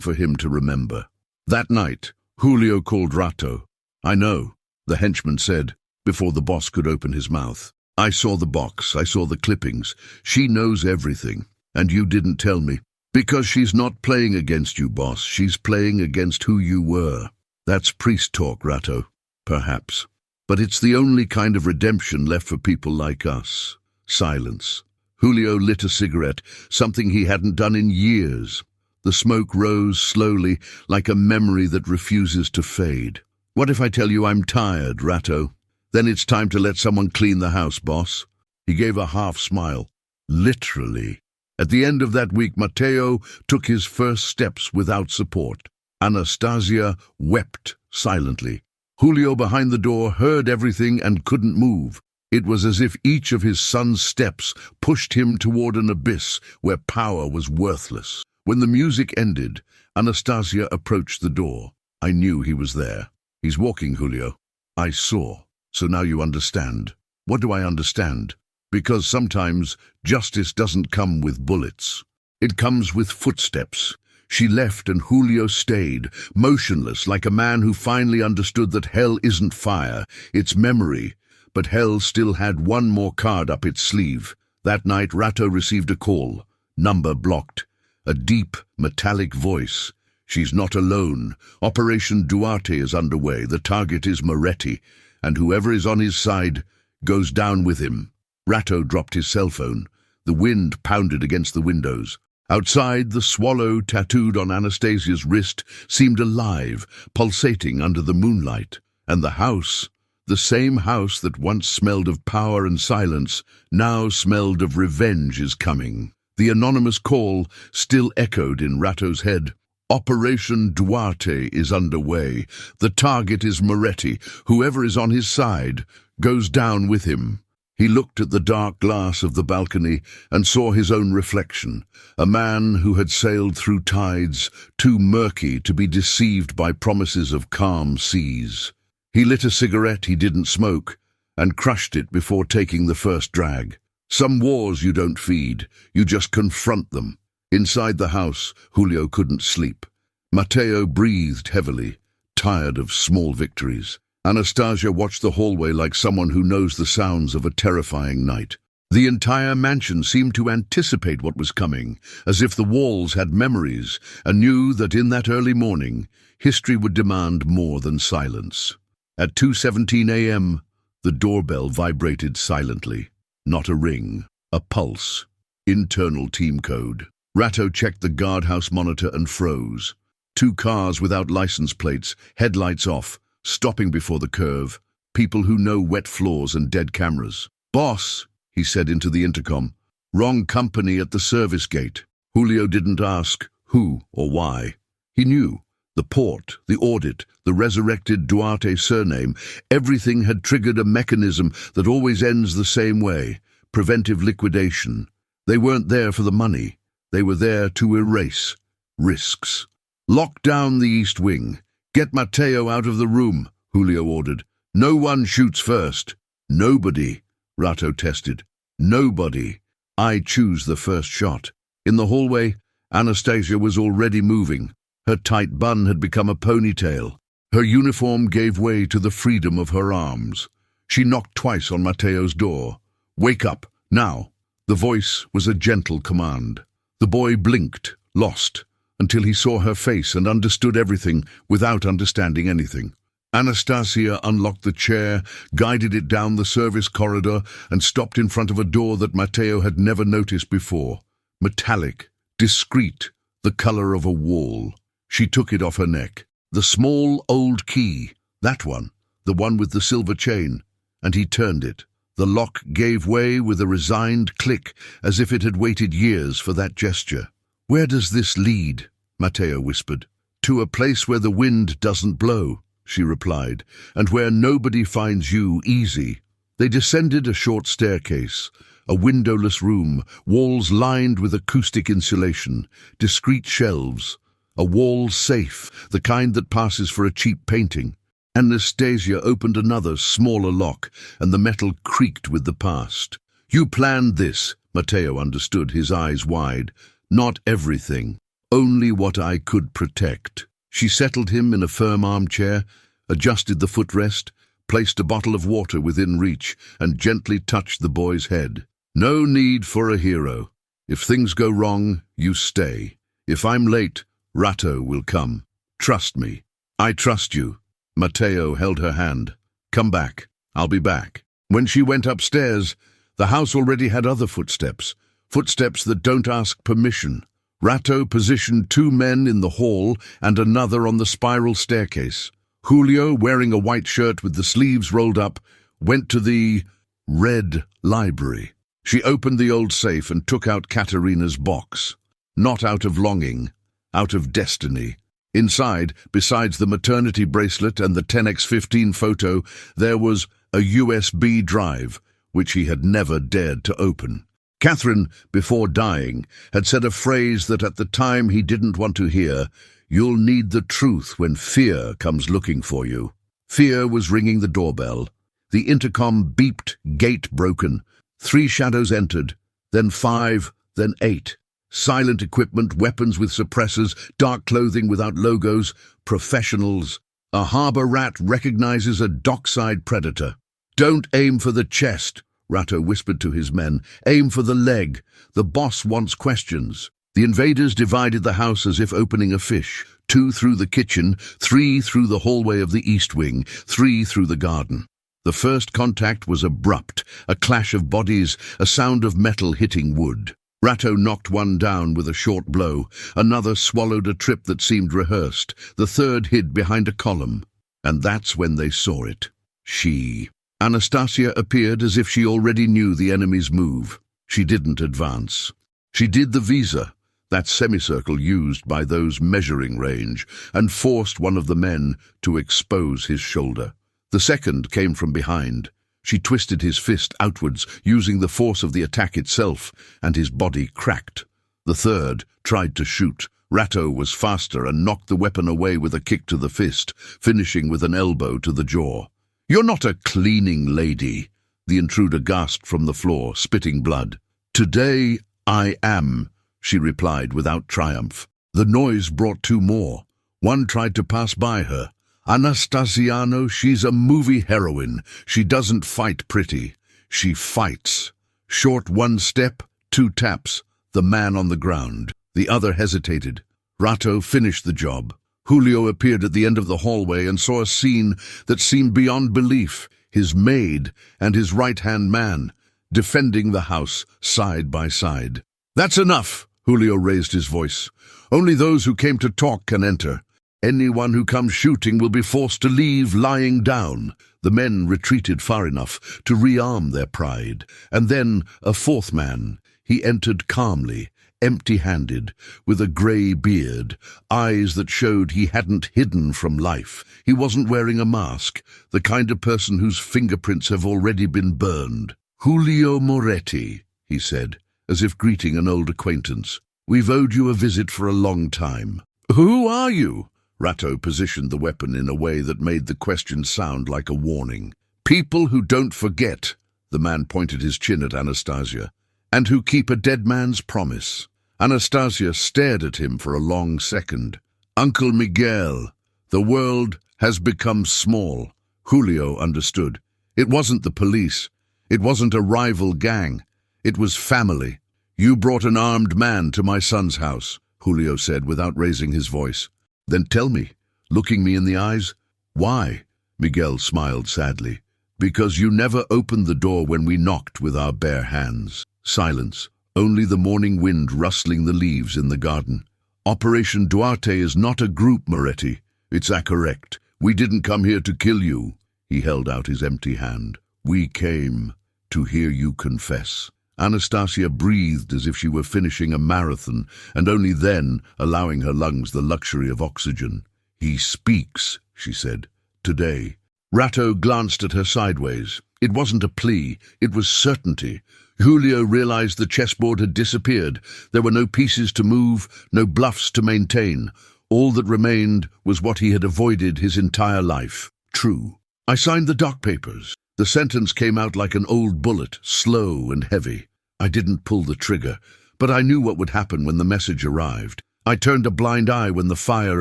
for him to remember. That night, Julio called Rato. I know, the henchman said, before the boss could open his mouth. I saw the box, I saw the clippings. She knows everything, and you didn't tell me. Because she's not playing against you, boss. She's playing against who you were. That's priest talk, Rato. Perhaps. But it's the only kind of redemption left for people like us. Silence. Julio lit a cigarette, something he hadn't done in years. The smoke rose slowly, like a memory that refuses to fade. What if I tell you I'm tired, Rato? Then it's time to let someone clean the house, boss. He gave a half smile. Literally. At the end of that week, Mateo took his first steps without support. Anastasia wept silently. Julio behind the door heard everything and couldn't move. It was as if each of his son's steps pushed him toward an abyss where power was worthless. When the music ended, Anastasia approached the door. I knew he was there. He's walking, Julio. I saw. So now you understand. What do I understand? Because sometimes justice doesn't come with bullets. It comes with footsteps. She left and Julio stayed, motionless like a man who finally understood that hell isn't fire, it's memory. But hell still had one more card up its sleeve. That night, Ratto received a call. Number blocked. A deep, metallic voice. She's not alone. Operation Duarte is underway. The target is Moretti, and whoever is on his side goes down with him. Ratto dropped his cell phone. The wind pounded against the windows. Outside, the swallow tattooed on Anastasia's wrist seemed alive, pulsating under the moonlight. And the house, the same house that once smelled of power and silence, now smelled of revenge is coming. The anonymous call still echoed in Ratto's head. Operation Duarte is underway. The target is Moretti. Whoever is on his side goes down with him. He looked at the dark glass of the balcony and saw his own reflection, a man who had sailed through tides too murky to be deceived by promises of calm seas. He lit a cigarette he didn't smoke and crushed it before taking the first drag. Some wars you don't feed, you just confront them. Inside the house, Julio couldn't sleep. Matteo breathed heavily, tired of small victories. Anastasia watched the hallway like someone who knows the sounds of a terrifying night. The entire mansion seemed to anticipate what was coming, as if the walls had memories and knew that in that early morning, history would demand more than silence. At 2:17 a.m., the doorbell vibrated silently. Not a ring, a pulse. Internal team code. Ratto checked the guardhouse monitor and froze. 2 cars without license plates, headlights off, stopping before the curve. People who know wet floors and dead cameras. "Boss," he said into the intercom. "Wrong company at the service gate." Julio didn't ask who or why. He knew. The port, the audit, the resurrected Duarte surname, everything had triggered a mechanism that always ends the same way. Preventive liquidation. They weren't there for the money. They were there to erase risks. "Lock down the east wing. Get Matteo out of the room," Julio ordered. "No one shoots first." "Nobody," Ratto tested. "Nobody. I choose the first shot." In the hallway, Anastasia was already moving. Her tight bun had become a ponytail. Her uniform gave way to the freedom of her arms. She knocked twice on Matteo's door. "Wake up, now." The voice was a gentle command. The boy blinked, lost, until he saw her face and understood everything without understanding anything. Anastasia unlocked the chair, guided it down the service corridor, and stopped in front of a door that Matteo had never noticed before. Metallic, discreet, the color of a wall. She took it off her neck. The small old key, that one, the one with the silver chain, and he turned it. The lock gave way with a resigned click, as if it had waited years for that gesture. "Where does this lead?" Matteo whispered. "To a place where the wind doesn't blow," she replied, "and where nobody finds you easy." They descended a short staircase, a windowless room, walls lined with acoustic insulation, discreet shelves, a wall safe, the kind that passes for a cheap painting. Anastasia opened another, smaller lock, and the metal creaked with the past. "You planned this," Matteo understood, his eyes wide. "Not everything. Only what I could protect." She settled him in a firm armchair, adjusted the footrest, placed a bottle of water within reach, and gently touched the boy's head. "No need for a hero. If things go wrong, you stay. If I'm late, Ratto will come. Trust me." "I trust you." Matteo held her hand. "Come back. I'll be back." When she went upstairs, the house already had other footsteps. Footsteps that don't ask permission. Ratto positioned 2 men in the hall and another on the spiral staircase. Julio, wearing a white shirt with the sleeves rolled up, went to the red library. She opened the old safe and took out Katerina's box. Not out of longing, out of destiny. Inside, besides the maternity bracelet and the 10x15 photo, there was a USB drive, which he had never dared to open. Catherine, before dying, had said a phrase that at the time he didn't want to hear: "You'll need the truth when fear comes looking for you." Fear was ringing the doorbell. The intercom beeped, gate broken. 3 shadows entered, then 5, then 8. Silent equipment, weapons with suppressors, dark clothing without logos, professionals. A harbor rat recognizes a dockside predator. "Don't aim for the chest," Ratto whispered to his men. "Aim for the leg. The boss wants questions." The invaders divided the house as if opening a fish. 2 through the kitchen, 3 through the hallway of the east wing, 3 through the garden. The first contact was abrupt, a clash of bodies, a sound of metal hitting wood. Ratto knocked one down with a short blow. Another swallowed a trip that seemed rehearsed. The third hid behind a column. And that's when they saw it. She. Anastasia appeared as if she already knew the enemy's move. She didn't advance. She did the visa, that semicircle used by those measuring range, and forced one of the men to expose his shoulder. The second came from behind. She twisted his fist outwards, using the force of the attack itself, and his body cracked. The third tried to shoot. Ratto was faster and knocked the weapon away with a kick to the fist, finishing with an elbow to the jaw. "You're not a cleaning lady," the intruder gasped from the floor, spitting blood. "Today I am," she replied without triumph. The noise brought 2 more. One tried to pass by her. "Anastasiano, she's a movie heroine. She doesn't fight pretty. She fights." Short 1 step, 2 taps, the man on the ground. The other hesitated. Ratto finished the job. Julio appeared at the end of the hallway and saw a scene that seemed beyond belief. His maid and his right-hand man, defending the house side by side. "That's enough," Julio raised his voice. "Only those who came to talk can enter. Anyone who comes shooting will be forced to leave lying down." The men retreated far enough to rearm their pride. And then a 4th man. He entered calmly, empty-handed, with a grey beard, eyes that showed he hadn't hidden from life. He wasn't wearing a mask, the kind of person whose fingerprints have already been burned. "Julio Moretti," he said, as if greeting an old acquaintance. "We've owed you a visit for a long time." "Who are you?" Ratto positioned the weapon in a way that made the question sound like a warning. "People who don't forget," the man pointed his chin at Anastasia, "and who keep a dead man's promise." Anastasia stared at him for a long second. "Uncle Miguel, the world has become small." Julio understood. It wasn't the police. It wasn't a rival gang. It was family. "You brought an armed man to my son's house," Julio said without raising his voice. "Then tell me," looking me in the eyes. "Why?" Miguel smiled sadly. "Because you never opened the door when we knocked with our bare hands." Silence, only the morning wind rustling the leaves in the garden. "Operation Duarte is not a group, Moretti. It's correct. We didn't come here to kill you." He held out his empty hand. "We came to hear you confess." Anastasia breathed as if she were finishing a marathon, and only then allowing her lungs the luxury of oxygen. "He speaks," she said. "Today." Ratto glanced at her sideways. It wasn't a plea, it was certainty. Julio realized the chessboard had disappeared. There were no pieces to move, no bluffs to maintain. All that remained was what he had avoided his entire life. True. "I signed the doc papers." The sentence came out like an old bullet, slow and heavy. "I didn't pull the trigger, but I knew what would happen when the message arrived. I turned a blind eye when the fire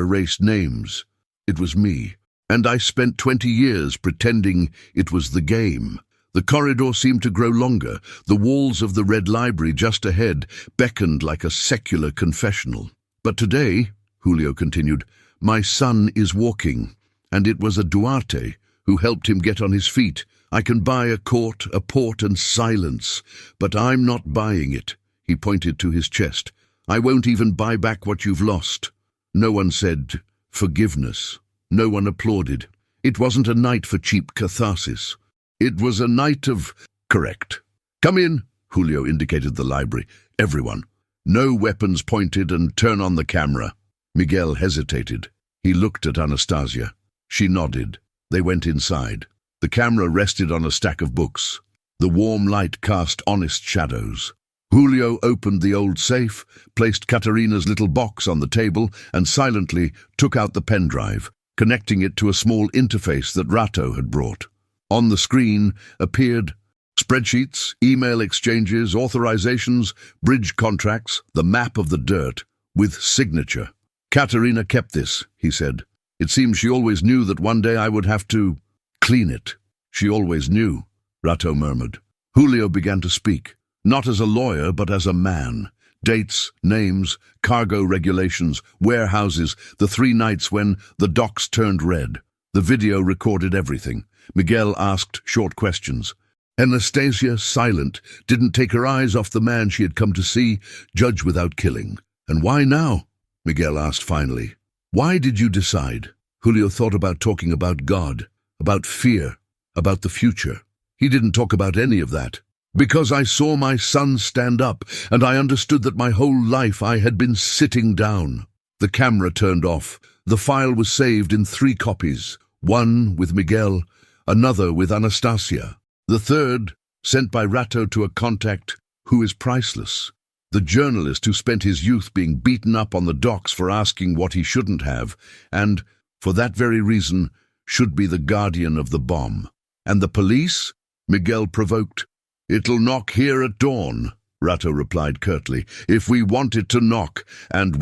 erased names. It was me, and I spent 20 years pretending it was the game." The corridor seemed to grow longer. The walls of the Red Library just ahead beckoned like a secular confessional. "But today," Julio continued, "my son is walking, and it was a Duarte who helped him get on his feet. I can buy a court, a port, and silence, but I'm not buying it." He pointed to his chest. "I won't even buy back what you've lost." No one said forgiveness. No one applauded. It wasn't a night for cheap catharsis. It was a night of... Correct. "Come in," Julio indicated the library. "Everyone. No weapons pointed, and turn on the camera." Miguel hesitated. He looked at Anastasia. She nodded. They went inside. The camera rested on a stack of books. The warm light cast honest shadows. Julio opened the old safe, placed Katerina's little box on the table, and silently took out the pen drive, connecting it to a small interface that Ratto had brought. On the screen appeared Spreadsheets, email exchanges, authorizations, bridge contracts, the map of the dirt, with signature. Katerina kept this, he said. It seems she always knew that one day I would have to clean it. She always knew, Rato murmured. Julio began to speak, not as a lawyer but as a man. Dates, names, cargo regulations, warehouses, the 3 nights when the docks turned red. The video recorded everything. Miguel asked short questions. Anastasia, silent, didn't take her eyes off the man she had come to see, judge without killing. And why now? Miguel asked finally. Why did you decide? Julio thought about talking about God, about fear, about the future. He didn't talk about any of that. Because I saw my son stand up, and I understood that my whole life I had been sitting down. The camera turned off. The file was saved in 3 copies, one with Miguel, another with Anastasia. The third, sent by Rato to a contact who is priceless. The journalist who spent his youth being beaten up on the docks for asking what he shouldn't have, and, for that very reason, should be the guardian of the bomb. And the police? Miguel provoked. It'll knock here at dawn, Rato replied curtly. If we want it to knock, and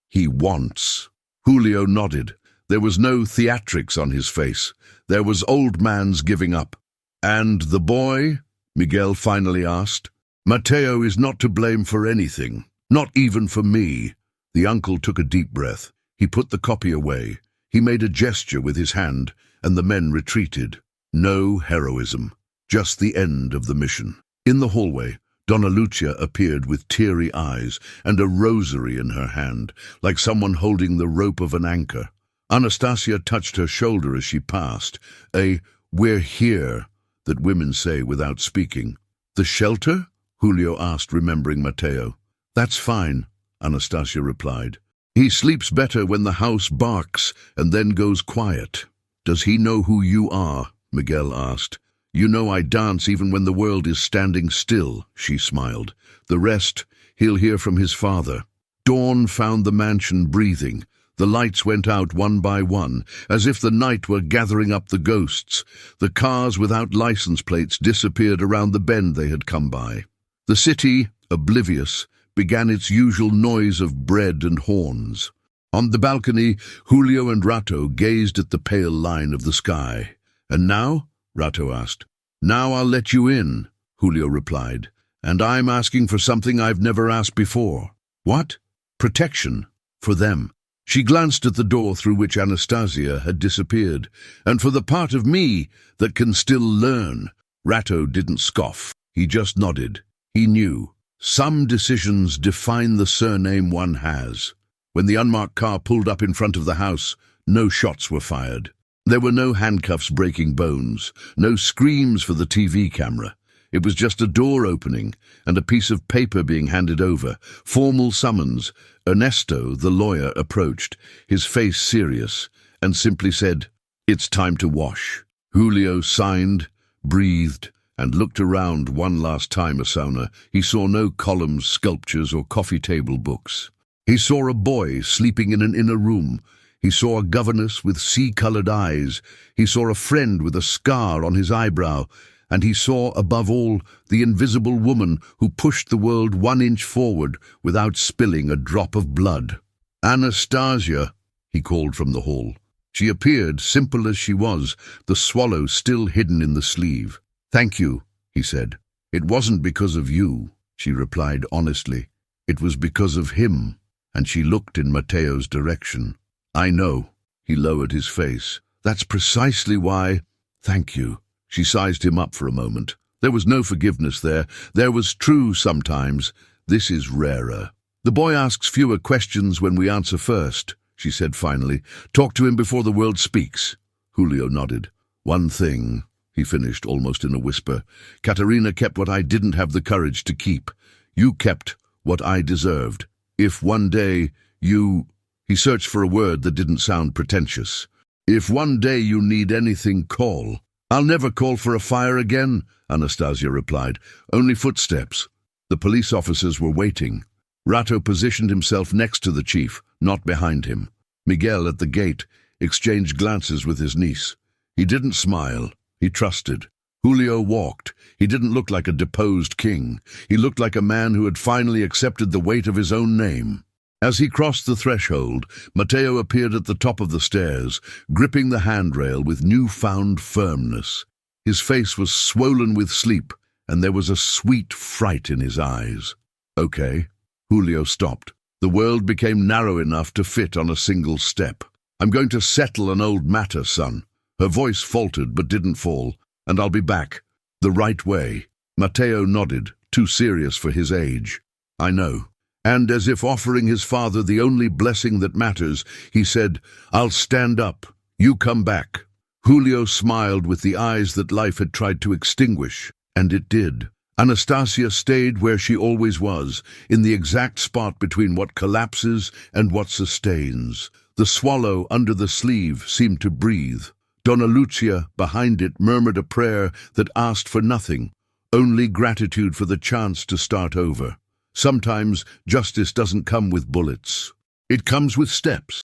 he wants. Julio nodded. There was no theatrics on his face. There was old man's giving up. And the boy? Miguel finally asked. Mateo is not to blame for anything, not even for me. The uncle took a deep breath. He put the copy away. He made a gesture with his hand, and the men retreated. No heroism, just the end of the mission. In the hallway, Donna Lucia appeared with teary eyes and a rosary in her hand, like someone holding the rope of an anchor. Anastasia touched her shoulder as she passed, a "we're here" that women say without speaking. The shelter? Julio asked, remembering Mateo. That's fine, Anastasia replied. He sleeps better when the house barks and then goes quiet. Does he know who you are? Miguel asked. You know I dance even when the world is standing still, she smiled. The rest, he'll hear from his father. Dawn found the mansion breathing. The lights went out one by one, as if the night were gathering up the ghosts. The cars without license plates disappeared around the bend they had come by. The city, oblivious, began its usual noise of bread and horns. On the balcony, Julio and Rato gazed at the pale line of the sky. And now? Rato asked. Now I'll let you in, Julio replied. And I'm asking for something I've never asked before. What? Protection. For them. She glanced at the door through which Anastasia had disappeared, and for the part of me that can still learn. Rato didn't scoff. He just nodded. He knew. Some decisions define the surname one has. When the unmarked car pulled up in front of the house, no shots were fired. There were no handcuffs breaking bones, no screams for the TV camera. It was just a door opening and a piece of paper being handed over. Formal summons. Ernesto, the lawyer, approached, his face serious, and simply said, "It's time to wash." Julio signed, breathed, and looked around one last time. Asana. He saw no columns, sculptures, or coffee table books. He saw a boy sleeping in an inner room. He saw a governess with sea-colored eyes. He saw a friend with a scar on his eyebrow. And he saw, above all, the invisible woman who pushed the world 1 inch forward without spilling a drop of blood. "Anastasia," he called from the hall. She appeared, simple as she was, the swallow still hidden in the sleeve. "Thank you," he said. "It wasn't because of you," she replied honestly. "It was because of him." And she looked in Mateo's direction. "I know." He lowered his face. "That's precisely why—" "Thank you." She sized him up for a moment. There was no forgiveness there. There was true sometimes. This is rarer. "The boy asks fewer questions when we answer first," she said finally. "Talk to him before the world speaks." Julio nodded. "One thing," he finished almost in a whisper. "Katerina kept what I didn't have the courage to keep. You kept what I deserved. If one day you—" He searched for a word that didn't sound pretentious. "If one day you need anything, call." "I'll never call for a fire again," Anastasia replied. "Only footsteps." The police officers were waiting. Rato positioned himself next to the chief, not behind him. Miguel, at the gate, exchanged glances with his niece. He didn't smile. He trusted. Julio walked. He didn't look like a deposed king. He looked like a man who had finally accepted the weight of his own name. As he crossed the threshold, Mateo appeared at the top of the stairs, gripping the handrail with newfound firmness. His face was swollen with sleep, and there was a sweet fright in his eyes. "Okay." Julio stopped. The world became narrow enough to fit on a single step. "I'm going to settle an old matter, son." Her voice faltered but didn't fall. "And I'll be back. The right way." Mateo nodded, too serious for his age. "I know." And as if offering his father the only blessing that matters, he said, "I'll stand up. You come back." Julio smiled with the eyes that life had tried to extinguish, and it did. Anastasia stayed where she always was, in the exact spot between what collapses and what sustains. The swallow under the sleeve seemed to breathe. Donna Lucia, behind it, murmured a prayer that asked for nothing, only gratitude for the chance to start over. Sometimes justice doesn't come with bullets. It comes with steps.